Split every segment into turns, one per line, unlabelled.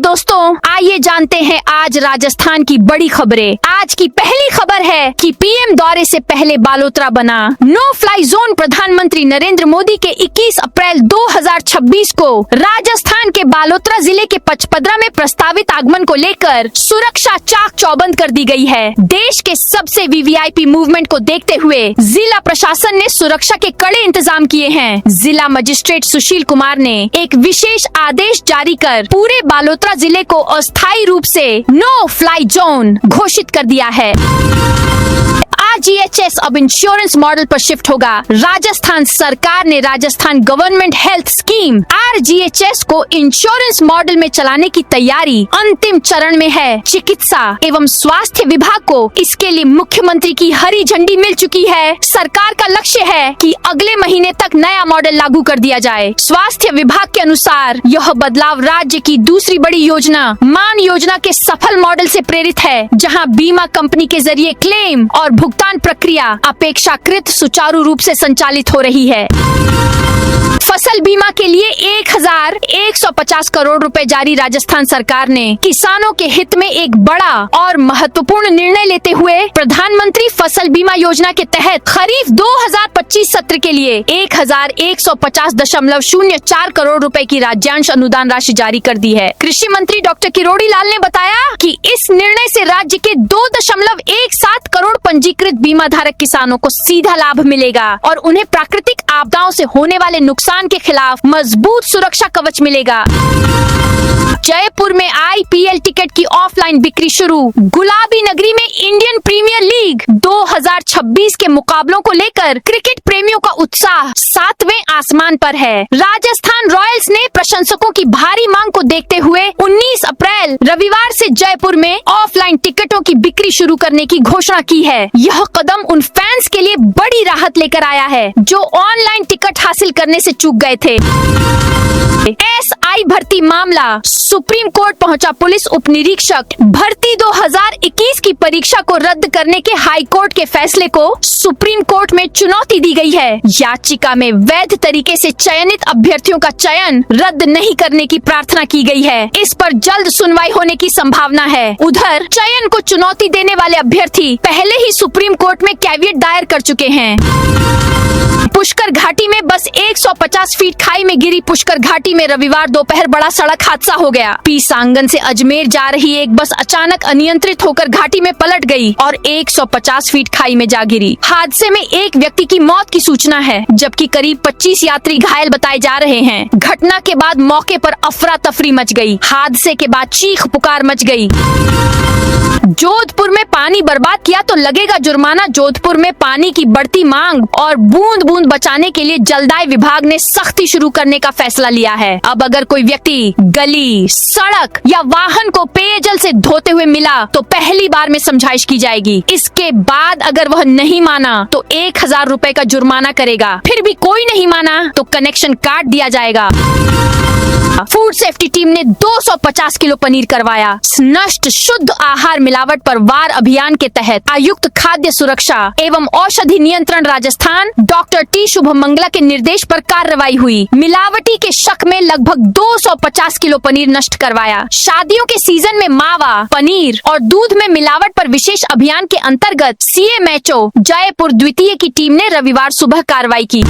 दोस्तों, आइए जानते हैं आज राजस्थान की बड़ी खबरें। आज की पहली खबर है कि पीएम दौरे से पहले बालोतरा बना नो फ्लाई जोन। प्रधानमंत्री नरेंद्र मोदी के 21 अप्रैल 2026 को राजस्थान के बालोतरा जिले के पचपदरा में प्रस्तावित आगमन को लेकर सुरक्षा चाक चौबंद कर दी गई है। देश के सबसे वीवीआईपी मूवमेंट को देखते हुए जिला प्रशासन ने सुरक्षा के कड़े इंतजाम किए हैं। जिला मजिस्ट्रेट सुशील कुमार ने एक विशेष आदेश जारी कर पूरे बालोतरा जिले को अस्थायी रूप से नो फ्लाई जोन घोषित कर दिया है। आरजीएचएस अब इंश्योरेंस मॉडल पर शिफ्ट होगा। राजस्थान सरकार ने Rajasthan government health scheme RGHS को इंश्योरेंस मॉडल में चलाने की तैयारी अंतिम चरण में है। चिकित्सा एवं स्वास्थ्य विभाग को इसके लिए मुख्यमंत्री की हरी झंडी मिल चुकी है। सरकार का लक्ष्य है कि अगले महीने तक नया मॉडल लागू कर दिया जाए। स्वास्थ्य विभाग के अनुसार यह बदलाव राज्य की दूसरी बड़ी योजना मान योजना के सफल मॉडल से प्रेरित है, जहां बीमा कंपनी के जरिए क्लेम और भुगतान प्रक्रिया अपेक्षाकृत सुचारू रूप से संचालित हो रही है। फसल बीमा के लिए 1150 करोड़ रुपए जारी राजस्थान सरकार ने किसानों के हित में एक बड़ा और महत्वपूर्ण निर्णय लेते हुए प्रधानमंत्री फसल बीमा योजना के तहत खरीफ 2025 सत्र के लिए 1150.04 करोड़ रुपए की राज्यांश अनुदान राशि जारी कर दी है। कृषि मंत्री डॉक्टर किरोड़ी लाल ने बताया कि इस निर्णय से राज्य के 2.17 करोड़ पंजीकृत बीमा धारक किसानों को सीधा लाभ मिलेगा और उन्हें प्राकृतिक आपदाओं से होने वाले नुकसान के खिलाफ मजबूत सुरक्षा कवच मिलेगा। जयपुर में आईपीएल टिकट की ऑफलाइन बिक्री शुरू। गुलाबी नगरी में इंडियन प्रीमियर लीग 2026 के मुकाबलों को लेकर क्रिकेट प्रेमियों का उत्साह 7वें आसमान पर है। राजस्थान रॉयल्स ने प्रशंसकों की भारी मांग को देखते हुए 19 अप्रैल रविवार से जयपुर में ऑफलाइन टिकटों की बिक्री शुरू करने की घोषणा की है। यह कदम उन फैंस के लिए बड़ी राहत लेकर आया है जो ऑनलाइन टिकट हासिल करने से चूक गए थे। एसआई भर्ती मामला सुप्रीम कोर्ट पहुंचा। पुलिस उप निरीक्षक भर्ती 2021 की परीक्षा को रद्द करने के हाई कोर्ट के फैसले को सुप्रीम कोर्ट में चुनौती दी गई है। याचिका में वैध तरीके से चयनित अभ्यर्थियों का चयन रद्द नहीं करने की प्रार्थना की गई है। इस पर जल्द सुनवाई होने की संभावना है। उधर चयन को चुनौती देने वाले अभ्यर्थी पहले ही सुप्रीम कोर्ट में कैविएट दायर कर चुके हैं। पुष्कर घाटी में बस 150 फीट खाई में गिरी। पुष्कर घाटी में रविवार दोपहर बड़ा सड़क हादसा हो गया। पीसांगन से अजमेर जा रही एक बस अचानक अनियंत्रित होकर घाटी में पलट गई और 150 फीट खाई में जा गिरी। हादसे में एक व्यक्ति की मौत की सूचना है, जबकि करीब 25 यात्री घायल बताए जा रहे हैं। घटना के बाद मौके पर अफरा तफरी मच गई। हादसे के बाद चीख पुकार मच गई। जोधपुर में पानी बर्बाद किया तो लगेगा जुर्माना। जोधपुर में पानी की बढ़ती मांग और बूंद बूंद बचाने के लिए जलदाय विभाग ने सख्ती शुरू करने का फैसला लिया है। अब अगर कोई व्यक्ति गली, सड़क या वाहन को पेयजल से धोते हुए मिला तो पहली बार में समझाइश की जाएगी। इसके बाद अगर वह नहीं माना तो 1000 रुपए का जुर्माना करेगा। फिर भी कोई नहीं माना तो कनेक्शन काट दिया जाएगा। फूड सेफ्टी टीम ने 250 किलो पनीर करवाया। नष्ट शुद्ध आहार मिलावट पर वार अभियान के तहत आयुक्त खाद्य सुरक्षा एवं औषधि नियंत्रण राजस्थान डॉक्टर टी शुभमंगला के निर्देश पर कार्रवाई हुई। मिलावटी के शक में लगभग 250 किलो पनीर नष्ट करवाया। शादियों के सीजन में मावा, पनीर और दूध में मिलावट पर विशेष अभियान के अंतर्गत सीएमएचओ जयपुर द्वितीय की टीम ने रविवार सुबह कार्रवाई की।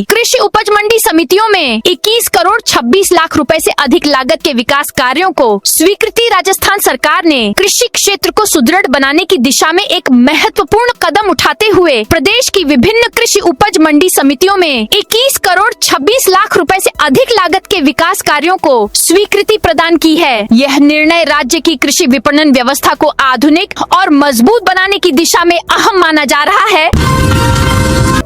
कृषि उपज मंडी समितियों में 21 करोड़ 26 लाख रुपए से अधिक लागत के विकास कार्यों को स्वीकृति। राजस्थान सरकार ने कृषि क्षेत्र को सुदृढ़ बनाने की दिशा में एक महत्वपूर्ण कदम उठाते हुए प्रदेश की विभिन्न कृषि उपज मंडी समितियों में 21 करोड़ 26 लाख रुपए से अधिक लागत के विकास कार्यों को स्वीकृति प्रदान की है। यह निर्णय राज्य की कृषि विपणन व्यवस्था को आधुनिक और मजबूत बनाने की दिशा में अहम माना जा रहा है।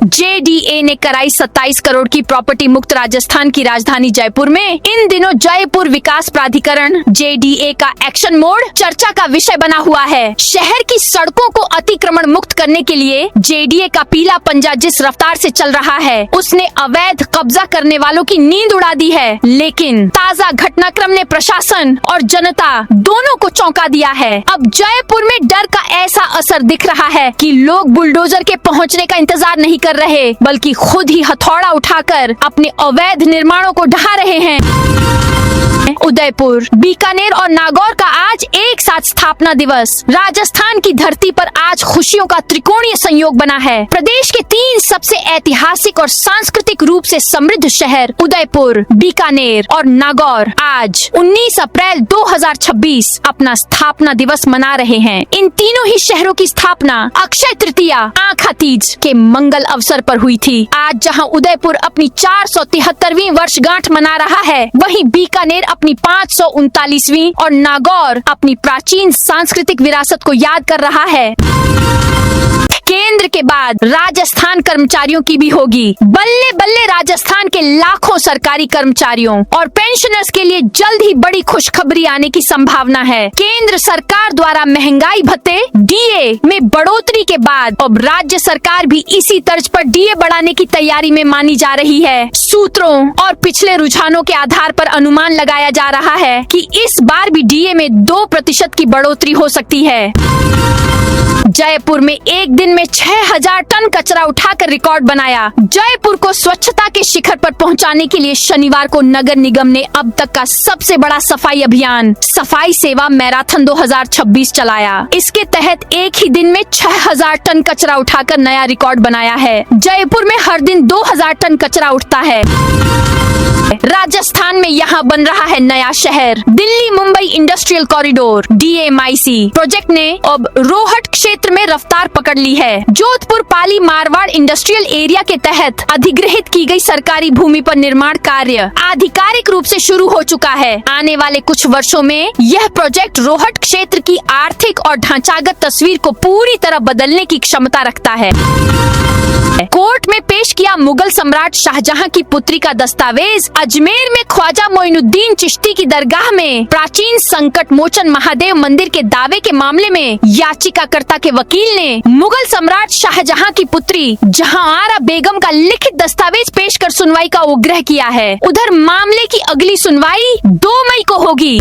जेडीए ने कराई 27 करोड़ की प्रॉपर्टी मुक्त। राजस्थान की राजधानी जयपुर में इन दिनों जयपुर विकास प्राधिकरण जेडीए का एक्शन मोड चर्चा का विषय बना हुआ है। शहर की सड़कों को अतिक्रमण मुक्त करने के लिए जेडीए का पीला पंजा जिस रफ्तार से चल रहा है, उसने अवैध कब्जा करने वालों की नींद उड़ा दी है। लेकिन ताजा घटनाक्रम ने प्रशासन और जनता दोनों को चौंका दिया है। अब जयपुर में डर का ऐसा असर दिख रहा है कि लोग बुलडोजर के पहुंचने का इंतजार नहीं कर रहे, बल्कि खुद ही हथौड़ा उठाकर अपने अवैध निर्माणों को ढहा रहे रहे हैं। उदयपुर, बीकानेर और नागौर का आज एक साथ स्थापना दिवस। राजस्थान की धरती पर आज खुशियों का त्रिकोणीय संयोग बना है। प्रदेश के 3 सबसे ऐतिहासिक और सांस्कृतिक रूप से समृद्ध शहर उदयपुर, बीकानेर और नागौर आज 19 अप्रैल 2026 अपना स्थापना दिवस मना रहे हैं। इन तीनों ही शहरों की स्थापना अक्षय तृतीया आखा तीज के मंगल अवसर पर हुई थी। आज जहां उदयपुर अपनी 473वीं वर्षगांठ मना रहा है, वहीं बीकानेर अपनी 539वीं और नागौर अपनी प्राचीन सांस्कृतिक विरासत को याद कर रहा है। केंद्र के बाद राजस्थान कर्मचारियों की भी होगी। बल्ले बल्ले राजस्थान के लाखों सरकारी कर्मचारियों और पेंशनर्स के लिए जल्द ही बड़ी खुशखबरी आने की संभावना है। केंद्र सरकार द्वारा महंगाई भत्ते डीए में बढ़ोतरी के बाद अब राज्य सरकार भी इसी तर्ज पर डीए बढ़ाने की तैयारी में मानी जा रही है। सूत्रों और पिछले रुझानों के आधार पर अनुमान लगाया जा रहा है कि इस बार भी डीए में 2% की बढ़ोतरी हो सकती है। जयपुर में एक दिन में 6000 टन कचरा उठाकर रिकॉर्ड बनाया। जयपुर को स्वच्छता के शिखर पर पहुंचाने के लिए शनिवार को नगर निगम ने अब तक का सबसे बड़ा सफाई अभियान सफाई सेवा मैराथन 2026 चलाया। इसके तहत एक ही दिन में 6000 टन कचरा उठाकर नया रिकॉर्ड बनाया है। जयपुर में हर दिन 2000 टन कचरा उठता है। राजस्थान में यहाँ बन रहा है नया शहर। Delhi Mumbai industrial corridor DMIC project ने अब रोहट क्षेत्र में रफ्तार पकड़ ली है। जोधपुर पाली मारवाड़ इंडस्ट्रियल एरिया के तहत अधिग्रहित की गई सरकारी भूमि पर निर्माण कार्य आधिकारिक रूप से शुरू हो चुका है। आने वाले कुछ वर्षों में यह प्रोजेक्ट रोहट क्षेत्र की आर्थिक और ढांचागत तस्वीर को पूरी तरह बदलने की क्षमता रखता है। कोर्ट में पेश किया मुगल सम्राट शाहजहां की पुत्री का दस्तावेज। अजमेर में ख्वाजा मोइनुद्दीन चिश्ती की दरगाह में प्राचीन संकट मोचन महादेव मंदिर के दावे के मामले में याचिकाकर्ता के वकील ने मुगल सम्राट शाहजहां की पुत्री जहांआरा बेगम का लिखित दस्तावेज पेश कर सुनवाई का आग्रह किया है। उधर मामले की अगली सुनवाई 2 मई को होगी।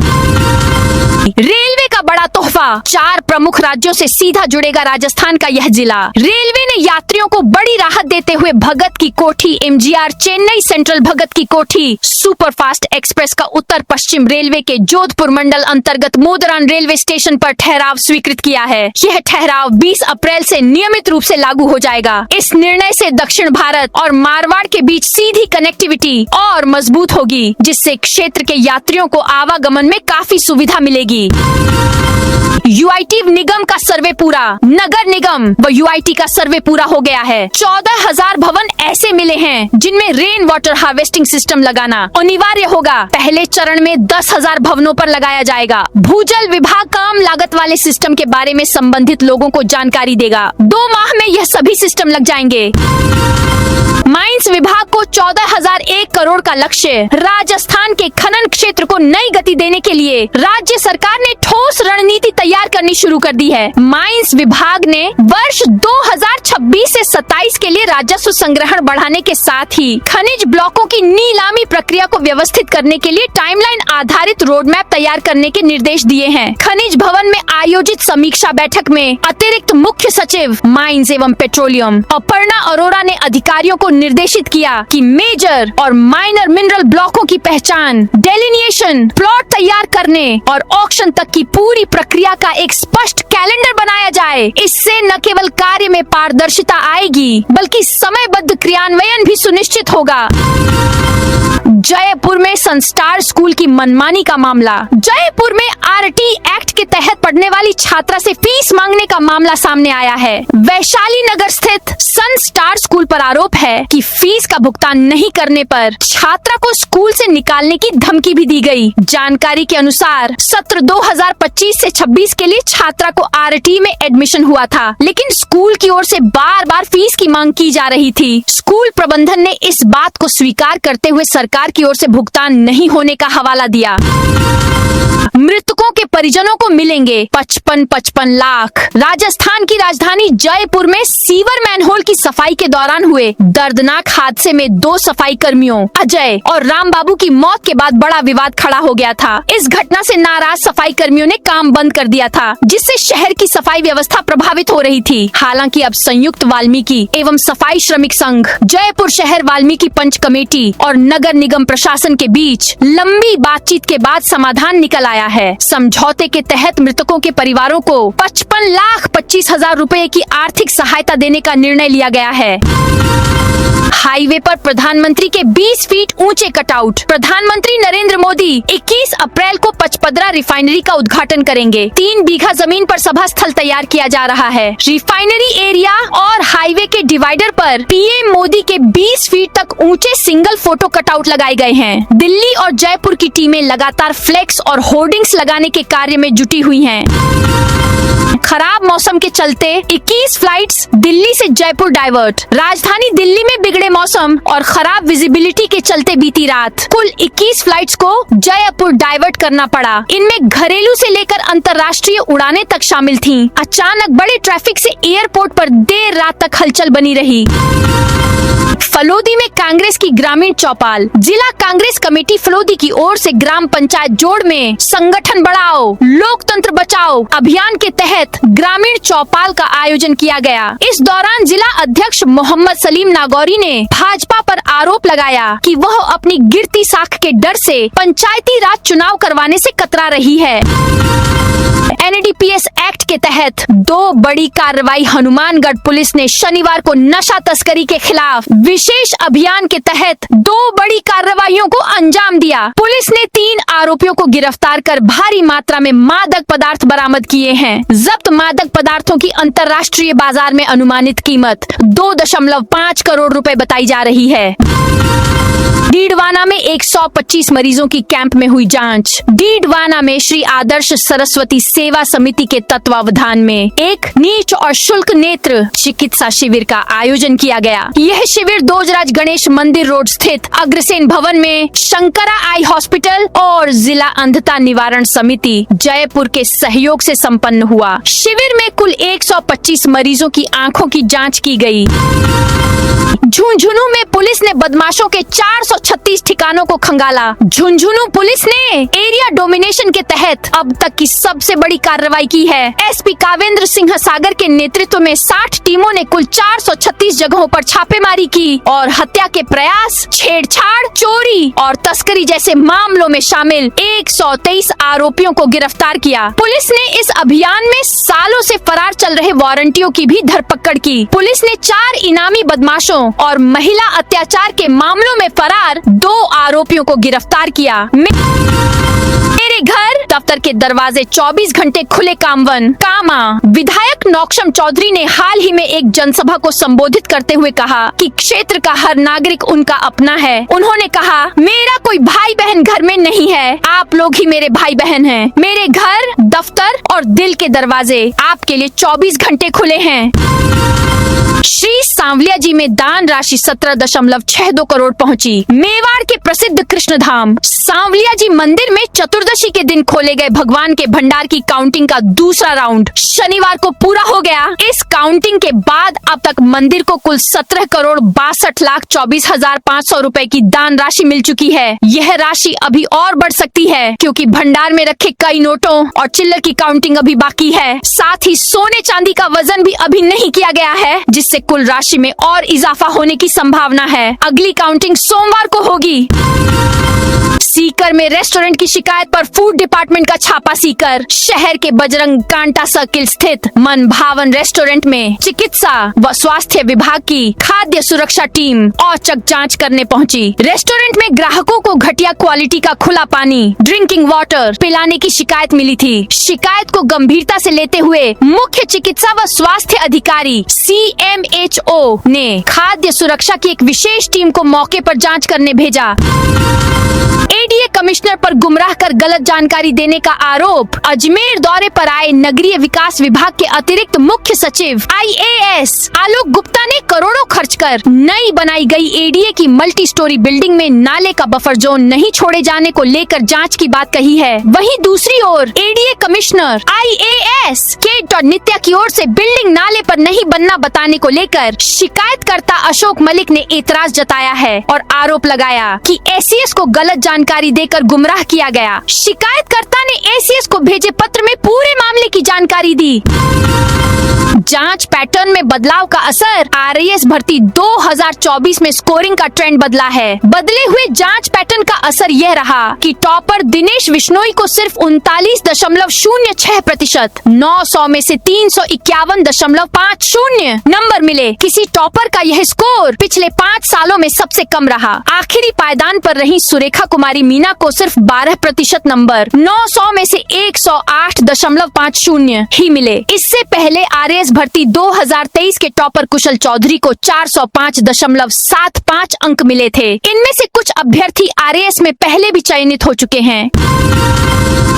रेलवे का बड़ा तोहफा, 4 प्रमुख राज्यों से सीधा जुड़ेगा राजस्थान का यह जिला। रेलवे ने यात्रियों को बड़ी राहत देते हुए भगत की कोठी MGR चेन्नई सेंट्रल भगत की कोठी सुपरफास्ट एक्सप्रेस का उत्तर पश्चिम रेलवे के जोधपुर मंडल अंतर्गत मोदरान रेलवे स्टेशन पर ठहराव स्वीकृत किया है। यह ठहराव 20 अप्रैल से नियमित रूप से लागू हो जाएगा। इस निर्णय से दक्षिण भारत और मारवाड़ के बीच सीधी कनेक्टिविटी और मजबूत होगी, जिससे क्षेत्र के यात्रियों को आवागमन में काफी सुविधा मिलेगी। UIT निगम का सर्वे पूरा। नगर निगम व UIT का सर्वे पूरा हो गया है। 14,000 भवन ऐसे मिले हैं जिनमें रेन वाटर हार्वेस्टिंग सिस्टम लगाना अनिवार्य होगा। पहले चरण में 10,000 भवनों पर लगाया जाएगा। भूजल विभाग कम लागत वाले सिस्टम के बारे में संबंधित लोगों को जानकारी देगा। 2 माह में यह सभी सिस्टम लग जाएंगे। माइंस विभाग को 14,001 करोड़ का लक्ष्य। राजस्थान के खनन क्षेत्र को नई गति देने के लिए राज्य सरकार ने ठोस रणनीति तैयार करनी शुरू कर दी है। माइंस विभाग ने वर्ष 2026 से 27 के लिए राजस्व संग्रहण बढ़ाने के साथ ही खनिज ब्लॉकों की नीलामी प्रक्रिया को व्यवस्थित करने के लिए टाइमलाइन आधारित रोड मैप तैयार करने के निर्देश दिए हैं। खनिज भवन में आयोजित समीक्षा बैठक में अतिरिक्त मुख्य सचिव माइंस एवं पेट्रोलियम अपर्णा अरोरा ने अधिकारियों को निर्देशित किया कि मेजर और माइनर मिनरल ब्लॉकों की पहचान, डेलिनिएशन, प्लॉट तैयार करने और ऑक्शन तक की पूरी प्रक्रिया का एक स्पष्ट कैलेंडर बनाया जाए। इससे न केवल कार्य में पारदर्शिता आएगी, बल्कि समयबद्ध क्रियान्वयन भी सुनिश्चित होगा। जयपुर में संस्टार स्कूल की मनमानी का मामला। जयपुर में RT एक्ट के तहत पढ़ने वाली छात्रा से फीस मांगने का मामला सामने आया है। वैशाली नगर स्थित संस्टार स्कूल पर आरोप है कि फीस का भुगतान नहीं करने पर छात्रा को स्कूल से निकालने की धमकी भी दी गई। जानकारी के अनुसार सत्र 2025 से 26 के लिए छात्रा को RT में एडमिशन हुआ था, लेकिन स्कूल की ओर से बार बार फीस की मांग की जा रही थी। स्कूल प्रबंधन ने इस बात को स्वीकार करते हुए सरकार की ओर से भुगतान नहीं होने का हवाला दिया। मृतकों के के परिजनों को मिलेंगे 55 लाख। राजस्थान की राजधानी जयपुर में सीवर मैनहोल की सफाई के दौरान हुए दर्दनाक हादसे में 2 सफाई कर्मियों अजय और राम बाबू की मौत के बाद बड़ा विवाद खड़ा हो गया था। इस घटना से नाराज सफाई कर्मियों ने काम बंद कर दिया था, जिससे शहर की सफाई व्यवस्था प्रभावित हो रही थी। हालांकि अब संयुक्त वाल्मीकि एवं सफाई श्रमिक संघ, जयपुर शहर वाल्मीकि पंच कमेटी और नगर निगम प्रशासन के बीच लंबी बातचीत के बाद समाधान निकल आया है। समझौते के तहत मृतकों के परिवारों को 55,25,000 रुपए की आर्थिक सहायता देने का निर्णय लिया गया है। हाईवे पर प्रधानमंत्री के 20 फीट ऊंचे कटआउट। प्रधानमंत्री नरेंद्र मोदी 21 अप्रैल को पचपदरा रिफाइनरी का उद्घाटन करेंगे। 3 बीघा जमीन पर सभा स्थल तैयार किया जा रहा है। रिफाइनरी एरिया और हाईवे के डिवाइडर पर पीएम मोदी के 20 फीट तक ऊंचे सिंगल फोटो कटआउट लगाए गए हैं। दिल्ली और जयपुर की टीमें लगातार फ्लेक्स और होर्डिंग्स लगाने के कार्य में जुटी हुई हैं। खराब मौसम के चलते 21 फ्लाइट्स दिल्ली से जयपुर डाइवर्ट। राजधानी दिल्ली में बिगड़े मौसम और खराब विजिबिलिटी के चलते बीती रात कुल 21 फ्लाइट्स को जयपुर डाइवर्ट करना पड़ा। इनमें घरेलू से लेकर अंतर्राष्ट्रीय उड़ानें तक शामिल थीं। अचानक बड़े ट्रैफिक से एयरपोर्ट पर देर रात तक हलचल बनी रही। फलोदी में कांग्रेस की ग्रामीण चौपाल। जिला कांग्रेस कमेटी फलोदी की ओर से ग्राम पंचायत जोड़ में संगठन बढ़ाओ लोकतंत्र बचाओ अभियान के तहत ग्रामीण चौपाल का आयोजन किया गया। इस दौरान जिला अध्यक्ष मोहम्मद सलीम नागौरी ने भाजपा पर आरोप लगाया कि वह अपनी गिरती साख के डर से पंचायती राज चुनाव करवाने से कतरा रही है। NDPS एक्ट के तहत 2 बड़ी कार्रवाई। हनुमानगढ़ पुलिस ने शनिवार को नशा तस्करी के खिलाफ विशेष अभियान के तहत 2 बड़ी कार्रवाइयों को अंजाम दिया। पुलिस ने 3 आरोपियों को गिरफ्तार कर भारी मात्रा में मादक पदार्थ बरामद किए हैं। जब्त मादक पदार्थों की अंतर्राष्ट्रीय बाजार में अनुमानित कीमत 2.5 करोड़ रुपए बताई जा रही है। डीडवाना में 125 मरीजों की कैंप में हुई जांच। डीडवाना में श्री आदर्श सरस्वती सेवा समिति के तत्वावधान में एक नीच और शुल्क नेत्र चिकित्सा शिविर का आयोजन किया गया। यह शिविर दोजराज गणेश मंदिर रोड स्थित अग्रसेन भवन में शंकरा आई हॉस्पिटल और जिला अंधता निवारण समिति जयपुर के सहयोग से संपन्न हुआ। शिविर में कुल 125 मरीजों की आंखों की जाँच की गयी। झुंझुनू में पुलिस ने बदमाशों के 436 ठिकानों को खंगाला। झुंझुनू पुलिस ने एरिया डोमिनेशन के तहत अब तक की सबसे बड़ी कार्रवाई की है। एसपी कावेंद्र सिंह सागर के नेतृत्व में 60 टीमों ने कुल 436 जगहों पर छापेमारी की और हत्या के प्रयास, छेड़छाड़, चोरी और तस्करी जैसे मामलों में शामिल 123 आरोपियों को गिरफ्तार किया। पुलिस ने इस अभियान में सालों से फरार चल रहे वारंटियों की भी धरपकड़ की। पुलिस ने 4 इनामी बदमाशों और महिला अत्याचार के मामलों में फरार 2 आरोपियों को गिरफ्तार किया। मेरे घर दफ्तर के दरवाजे 24 घंटे खुले कामवन। कामा विधायक नौक्षम चौधरी ने हाल ही में एक जनसभा को संबोधित करते हुए कहा कि क्षेत्र का हर नागरिक उनका अपना है। उन्होंने कहा, मेरा कोई भाई बहन घर में नहीं है, आप लोग ही मेरे भाई बहन हैं। मेरे घर, दफ्तर और दिल के दरवाजे आपके लिए 24 घंटे खुले हैं। श्री सांवलिया जी में दान राशि 17.62 करोड़ पहुंची। मेवाड़ के प्रसिद्ध कृष्ण धाम सांवलिया जी मंदिर में चतुर्दशी के दिन खोले गए भगवान के भंडार की काउंटिंग का दूसरा राउंड शनिवार को पूरा हो गया। इस काउंटिंग के बाद अब तक मंदिर को कुल 17,62,24,500 रुपए की दान राशि मिल चुकी है। यह राशि अभी और बढ़ सकती है क्योंकि भंडार में रखे कई नोटों और चिल्लर की काउंटिंग अभी बाकी है। साथ ही सोने चांदी का वजन भी अभी नहीं किया गया है, जिससे कुल राशि में और इजाफा होने की संभावना है। अगली काउंटिंग सोमवार को होगी। सीकर में रेस्टोरेंट की शिकायत पर फूड डिपार्टमेंट का छापा। सीकर शहर के बजरंग कांटा सर्किल स्थित मन भावन रेस्टोरेंट में चिकित्सा व स्वास्थ्य विभाग की खाद्य सुरक्षा टीम औचक जांच करने पहुंची। रेस्टोरेंट में ग्राहकों को घटिया क्वालिटी का खुला पानी, ड्रिंकिंग वाटर पिलाने की शिकायत मिली थी। शिकायत को गंभीरता से लेते हुए मुख्य चिकित्सा व स्वास्थ्य अधिकारी CMHO ने खाद्य सुरक्षा की एक विशेष टीम को मौके पर जाँच करने भेजा। ADA कमिश्नर पर गुमराह कर गलत जानकारी देने का आरोप। अजमेर दौरे पर आए नगरीय विकास विभाग के अतिरिक्त मुख्य सचिव IAS आलोक गुप्ता ने करोड़ों खर्च कर नई बनाई गई ADA की मल्टी स्टोरी बिल्डिंग में नाले का बफर जोन नहीं छोड़े जाने को लेकर जांच की बात कही है। वहीं दूसरी ओर ADA कमिश्नर IAS केट और नित्या की ओर से बिल्डिंग नाले पर नहीं बनना बताने को लेकर शिकायतकर्ता अशोक मलिक ने एतराज जताया है और आरोप लगाया कि ACS को गलत जानकारी देकर गुमराह किया गया। शिकायतकर्ता ने ACS को भेजे पत्र में पूरे मामले की जानकारी दी। जांच पैटर्न में बदलाव का असर। RAS भर्ती 2024 में स्कोरिंग का ट्रेंड बदला है। बदले हुए जांच पैटर्न का असर यह रहा कि टॉपर दिनेश बिश्नोई को सिर्फ 39.06%, 900 में से 351.50 नंबर मिले। किसी टॉपर का यह स्कोर पिछले 5 सालों में सबसे कम रहा। आखिरी पायदान पर रही सुरेखा कुमारी मीना को सिर्फ 12% नंबर, 900 में से 108.50 ही मिले। इससे पहले RAS भर्ती 2023 के टॉपर कुशल चौधरी को 405.75 अंक मिले थे। इनमें से कुछ अभ्यर्थी RAS में पहले भी चयनित हो चुके हैं।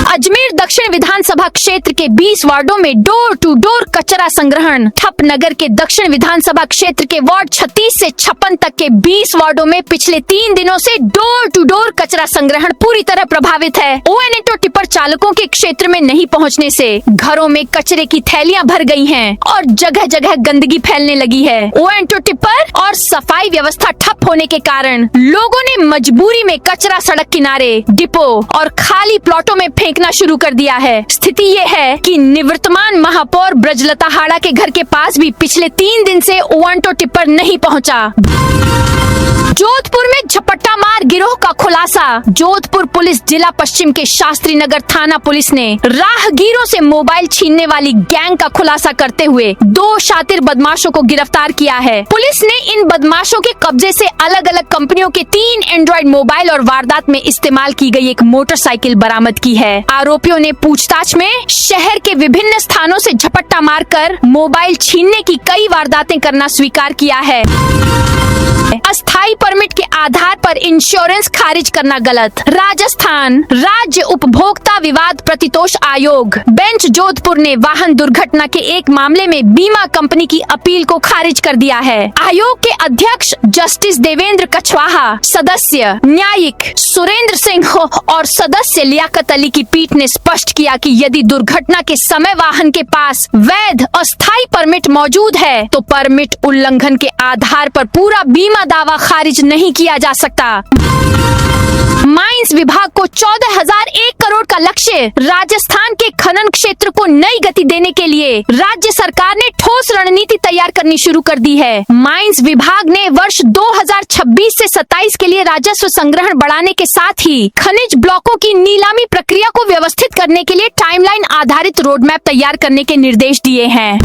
अजमेर दक्षिण विधानसभा क्षेत्र के 20 वार्डों में डोर टू डोर कचरा संग्रहण ठप। नगर के दक्षिण विधानसभा क्षेत्र के वार्ड 36 से 56 तक के 20 वार्डों में पिछले 3 दिनों से डोर टू डोर कचरा संग्रहण पूरी तरह प्रभावित है। ONETO टिप्पर चालकों के क्षेत्र में नहीं पहुंचने से घरों में कचरे की थैलियां भर गई हैं और जगह जगह गंदगी फैलने लगी है। ONETO टिप्पर और सफाई व्यवस्था ठप होने के कारण लोगों ने मजबूरी में कचरा सड़क किनारे, डिपो और खाली प्लॉटों में फेंकना शुरू कर दिया है। स्थिति ये है कि निवर्तमान महापौर ब्रजलता हाड़ा के घर के पास भी पिछले 3 दिन से ONETO टिप्पर नहीं पहुंचा। जोधपुर में झपट्टा मार गिरोह का खुलासा। जोधपुर पुलिस जिला पश्चिम के शास्त्री नगर थाना पुलिस ने राहगीरों से मोबाइल छीनने वाली गैंग का खुलासा करते हुए 2 शातिर बदमाशों को गिरफ्तार किया है। पुलिस ने इन बदमाशों के कब्जे से अलग अलग कंपनियों के 3 एंड्रॉइड मोबाइल और वारदात में इस्तेमाल की गई एक मोटरसाइकिल बरामद की है। आरोपियों ने पूछताछ में शहर के विभिन्न स्थानों से झपट्टा मारकर मोबाइल छीनने की कई वारदातें करना स्वीकार किया है। अस्थायी परमिट के आधार पर इंश्योरेंस खारिज करना गलत। राजस्थान राज्य उपभोक्ता विवाद प्रतितोष आयोग बेंच जोधपुर ने वाहन दुर्घटना के एक मामले में बीमा कंपनी की अपील को खारिज कर दिया है। आयोग के अध्यक्ष जस्टिस देवेंद्र कछवाहा, सदस्य न्यायिक सुरेंद्र सिंह और सदस्य लियाकत अली की पीठ ने स्पष्ट किया कि यदि दुर्घटना के समय वाहन के पास वैध अस्थायी परमिट मौजूद है तो परमिट उल्लंघन के आधार पर पूरा बीमा दावा खारिज नहीं किया जा सकता। माइंस विभाग को 14,001 करोड़ का लक्ष्य। राजस्थान के खनन क्षेत्र को नई गति देने के लिए राज्य सरकार ने ठोस रणनीति तैयार करनी शुरू कर दी है। माइंस विभाग ने वर्ष 2026 से 27 के लिए राजस्व संग्रहण बढ़ाने के साथ ही खनिज ब्लॉकों की नीलामी प्रक्रिया को व्यवस्थित करने के लिए टाइमलाइन आधारित रोडमैप तैयार करने के निर्देश दिए हैं।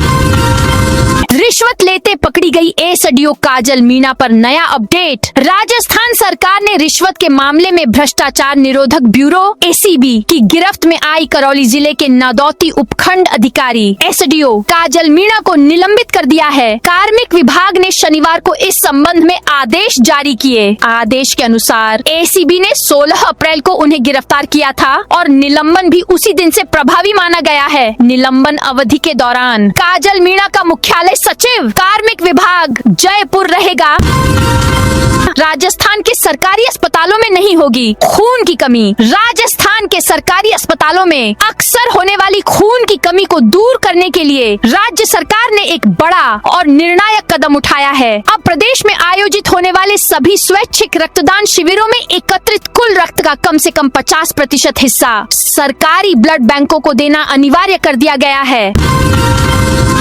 रिश्वत लेते पकड़ी गई एसडीओ काजल मीणा पर नया अपडेट। राजस्थान सरकार ने रिश्वत के मामले में भ्रष्टाचार निरोधक ब्यूरो ACB की गिरफ्त में आई करौली जिले के नादौती उपखंड अधिकारी एसडीओ काजल मीणा को निलंबित कर दिया है। कार्मिक विभाग ने शनिवार को इस संबंध में आदेश जारी किए। आदेश के अनुसार ACB ने 16 अप्रैल को उन्हें गिरफ्तार किया था और निलंबन भी उसी दिन से प्रभावी माना गया है। निलंबन अवधि के दौरान काजल मीणा का मुख्यालय सचिव कार्मिक विभाग जयपुर रहेगा। राजस्थान के सरकारी अस्पतालों में नहीं होगी खून की कमी। राजस्थान के सरकारी अस्पतालों में अक्सर होने वाली खून की कमी को दूर करने के लिए राज्य सरकार ने एक बड़ा और निर्णायक कदम उठाया है। अब प्रदेश में आयोजित होने वाले सभी स्वैच्छिक रक्तदान शिविरों में एकत्रित कुल रक्त का कम से कम 50% हिस्सा सरकारी ब्लड बैंकों को देना अनिवार्य कर दिया गया है।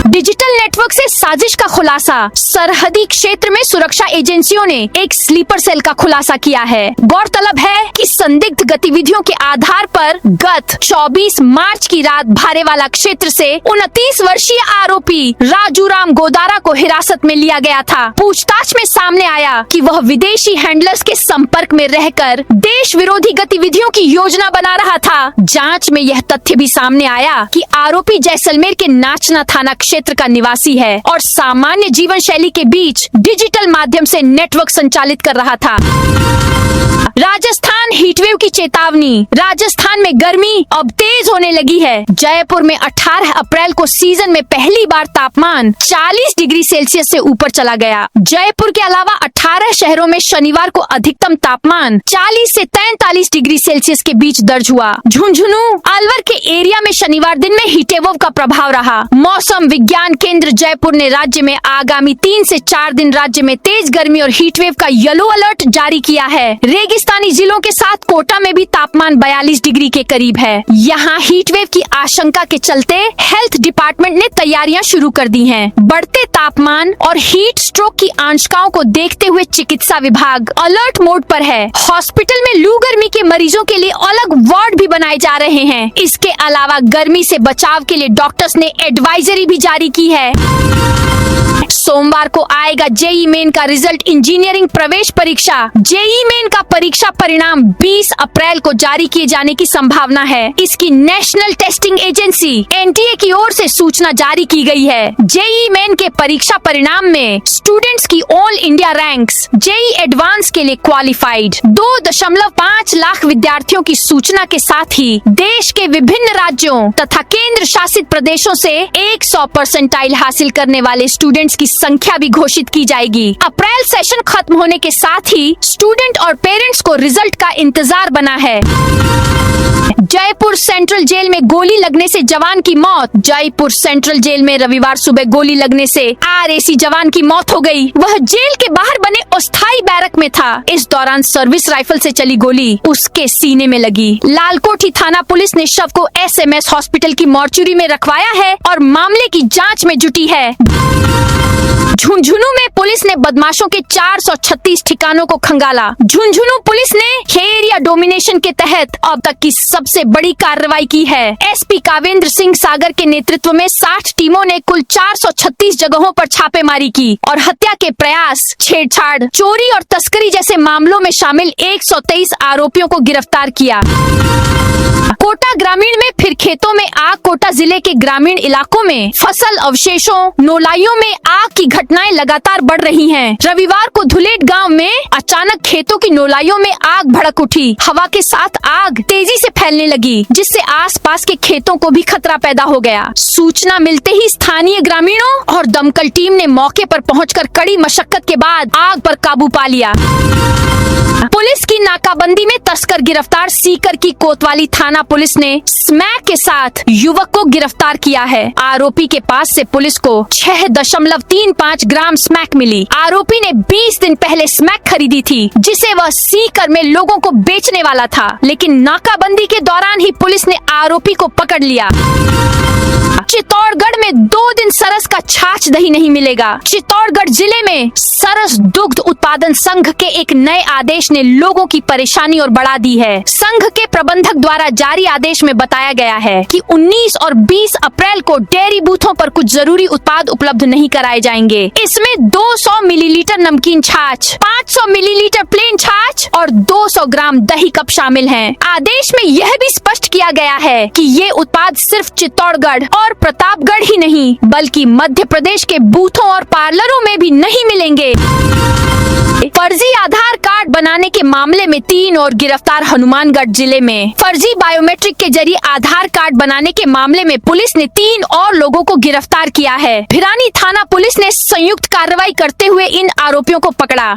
डिजिटल नेटवर्क से साजिश का खुलासा। सरहदी क्षेत्र में सुरक्षा एजेंसियों ने एक स्लीपर सेल का खुलासा किया है। गौरतलब है कि संदिग्ध गतिविधियों के आधार पर गत 24 मार्च की रात भारेवाला क्षेत्र से 29 वर्षीय आरोपी राजू राम गोदारा को हिरासत में लिया गया था। पूछताछ में सामने आया कि वह विदेशी हैंडलर्स के संपर्क में रहकर देश विरोधी गतिविधियों की योजना बना रहा था। जाँच में यह तथ्य भी सामने आया कि आरोपी जैसलमेर के नाचना थाना क्षेत्र क्षेत्र का निवासी है और सामान्य जीवन शैली के बीच डिजिटल माध्यम से नेटवर्क संचालित कर रहा था। राजस्थान हीटवेव की चेतावनी। राजस्थान में गर्मी अब तेज होने लगी है। जयपुर में 18 अप्रैल को सीजन में पहली बार तापमान 40 डिग्री सेल्सियस से ऊपर चला गया। जयपुर के अलावा 18 शहरों में शनिवार को अधिकतम तापमान 40 से 43 डिग्री सेल्सियस के बीच दर्ज हुआ। झुंझुनू, अलवर के एरिया में शनिवार दिन में हीटवेव का प्रभाव रहा। मौसम विज्ञान केंद्र जयपुर ने राज्य में आगामी 3 से 4 दिन राज्य में तेज गर्मी और हीटवेव का येलो अलर्ट जारी किया है। रेगिस्तानी जिलों के साथ कोटा में भी तापमान 42 डिग्री के करीब है। यहाँ हीटवेव की आशंका के चलते हेल्थ डिपार्टमेंट ने तैयारियां शुरू कर दी हैं। बढ़ते तापमान और हीट स्ट्रोक की आशंकाओं को देखते हुए चिकित्सा विभाग अलर्ट मोड पर है। हॉस्पिटल में लू गर्मी के मरीजों के लिए अलग वार्ड भी बनाए जा रहे हैं। इसके अलावा गर्मी से बचाव के लिए डॉक्टर्स ने एडवाइजरी भी जारी की है। सोमवार को आएगा जेईई मेन का रिजल्ट। इंजीनियरिंग प्रवेश परीक्षा जेईई मेन का परीक्षा परिणाम 20 अप्रैल को जारी किए जाने की संभावना है। इसकी नेशनल टेस्टिंग एजेंसी एनटीए की ओर से सूचना जारी की गई है। जेईई मेन के परीक्षा परिणाम में स्टूडेंट्स की all India ranks JEE advance के लिए क्वालिफाइड 2.5 लाख विद्यार्थियों की सूचना के साथ ही देश के विभिन्न राज्यों तथा केंद्र शासित प्रदेशों से 100% हासिल करने वाले स्टूडेंट्स की संख्या भी घोषित की जाएगी। अप्रैल सेशन खत्म होने के साथ ही स्टूडेंट और पेरेंट्स को रिजल्ट का इंतजार बना है। जयपुर सेंट्रल जेल में गोली लगने से जवान की मौत। जयपुर सेंट्रल जेल में रविवार सुबह गोली लगने से आरएसी जवान की मौत हो गई। वह जेल के बाहर बने अस्थायी बैरक में था। इस दौरान सर्विस राइफल से चली गोली उसके सीने में लगी। लालकोठी थाना पुलिस ने शव को एसएमएस हॉस्पिटल की मॉर्चुरी में रखवाया है और मामले की जांच में जुटी है। झुंझुनू में पुलिस ने बदमाशों के 436 ठिकानों को खंगाला। झुंझुनू पुलिस ने एरिया डोमिनेशन के तहत अब तक की सबसे बड़ी कार्रवाई की है। एसपी कावेंद्र सिंह सागर के नेतृत्व में 60 टीमों ने कुल 436 जगहों पर छापेमारी की और हत्या के प्रयास, छेड़छाड़, चोरी और तस्करी जैसे मामलों में शामिल 123 आरोपियों को गिरफ्तार किया। कोटा ग्रामीण में फिर खेतों में आग। कोटा जिले के ग्रामीण इलाकों में फसल अवशेषों, नोलाइयों में आग की घटनाएं लगातार बढ़ रही हैं। रविवार को धुलेट गांव में अचानक खेतों की नोलाइयों में आग भड़क उठी। हवा के साथ आग तेजी से फैलने लगी, जिससे आसपास के खेतों को भी खतरा पैदा हो गया। सूचना मिलते ही स्थानीय ग्रामीणों और दमकल टीम ने मौके पर पहुंचकर कड़ी मशक्कत के बाद आग पर काबू पा लिया। पुलिस की नाकाबंदी में तस्कर गिरफ्तार। सीकर की कोतवाली थाना पुलिस ने स्मैक के साथ युवक को गिरफ्तार किया है। आरोपी के पास से पुलिस को 6.35 ग्राम स्मैक मिली। आरोपी ने 20 दिन पहले स्मैक खरीदी थी, जिसे वह सीकर में लोगों को बेचने वाला था, लेकिन नाकाबंदी के दौरान ही पुलिस ने आरोपी को पकड़ लिया। चित्तौड़गढ़ में 2 दिन सरस का छाछ दही नहीं मिलेगा। चित्तौड़गढ़ जिले में सरस दुग्ध उत्पादन संघ के एक नए आदेश ने लोगों की परेशानी और बढ़ा दी है। संघ के प्रबंधक द्वारा जारी आदेश में बताया गया है कि 19 और 20 अप्रैल को डेयरी बूथों पर कुछ जरूरी उत्पाद उपलब्ध नहीं कराए जाएंगे। इसमें 200 मिलीलीटर नमकीन छाछ, 500 मिलीलीटर प्लेन छाछ और 200 ग्राम दही कप शामिल हैं। आदेश में यह भी स्पष्ट किया गया है कि ये उत्पाद सिर्फ चित्तौड़गढ़ और प्रतापगढ़ ही नहीं, बल्कि मध्य प्रदेश के बूथों और पार्लरों में भी नहीं मिलेंगे। फर्जी आधार कार्ड बनाने के मामले में 3 और गिरफ्तार। हनुमानगढ़ जिले में फर्जी बायोमेट्रिक के जरिए आधार कार्ड बनाने के मामले में पुलिस ने 3 और लोगों को गिरफ्तार किया है। भिरानी थाना पुलिस ने संयुक्त कार्रवाई करते हुए इन आरोपियों को पकड़ा।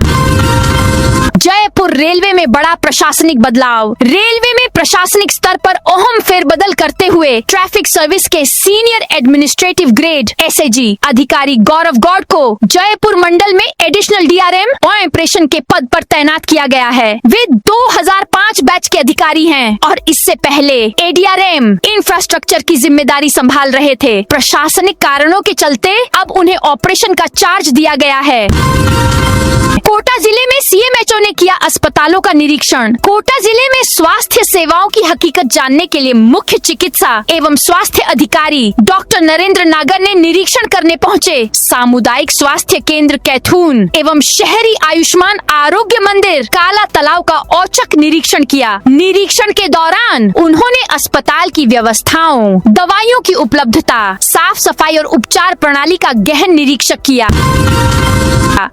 जयपुर रेलवे में बड़ा प्रशासनिक बदलाव। रेलवे में प्रशासनिक स्तर पर अहम फेरबदल करते हुए ट्रैफिक सर्विस के सीनियर एडमिनिस्ट्रेटिव ग्रेड एसएजी अधिकारी गौरव गौड़ को जयपुर मंडल में एडिशनल डीआरएम ऑपरेशन के पद पर तैनात किया गया है। वे 2005 बैच के अधिकारी हैं और इससे पहले एडीआरएम इंफ्रास्ट्रक्चर की जिम्मेदारी संभाल रहे थे। प्रशासनिक कारणों के चलते अब उन्हें ऑपरेशन का चार्ज दिया गया है। कोटा जिले में सीएमएचओ ने किया अस्पतालों का निरीक्षण। कोटा जिले में स्वास्थ्य सेवाओं की हकीकत जानने के लिए मुख्य चिकित्सा एवं स्वास्थ्य अधिकारी डॉक्टर नरेंद्र नागर ने निरीक्षण करने पहुँचे सामुदायिक स्वास्थ्य केंद्र कैथून एवं शहरी आयुष्मान आरोग्य मंदिर काला तालाब का औचक निरीक्षण किया। निरीक्षण के दौरान उन्होंने अस्पताल की व्यवस्थाओं, दवाइयों की उपलब्धता, साफ सफाई और उपचार प्रणाली का गहन निरीक्षण किया।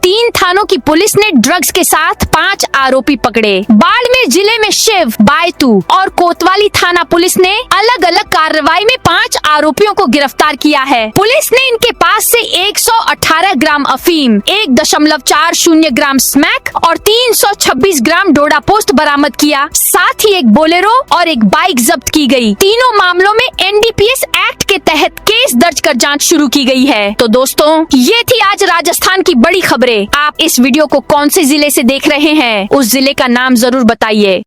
3 थानों की पुलिस ने ड्रग्स के साथ 5 आरोपी पकड़े। बाड़मेर जिले में शिव, बायतू और कोतवाली थाना पुलिस ने अलग अलग कार्रवाई में 5 आरोपियों को गिरफ्तार किया है। पुलिस ने इनके पास से 118 ग्राम अफीम, 1.40 ग्राम स्मैक और 326 ग्राम डोडा पोस्ट बरामद किया। साथ ही एक बोलेरो और एक बाइक जब्त की गई। तीनों मामलों में NDPS एक्ट के तहत केस दर्ज कर जांच शुरू की गई है। तो दोस्तों, ये थी आज राजस्थान की बड़ी खबरें। आप इस वीडियो को कौन से जिले से देख रहे हैं, उस जिले का नाम जरूर बताइए।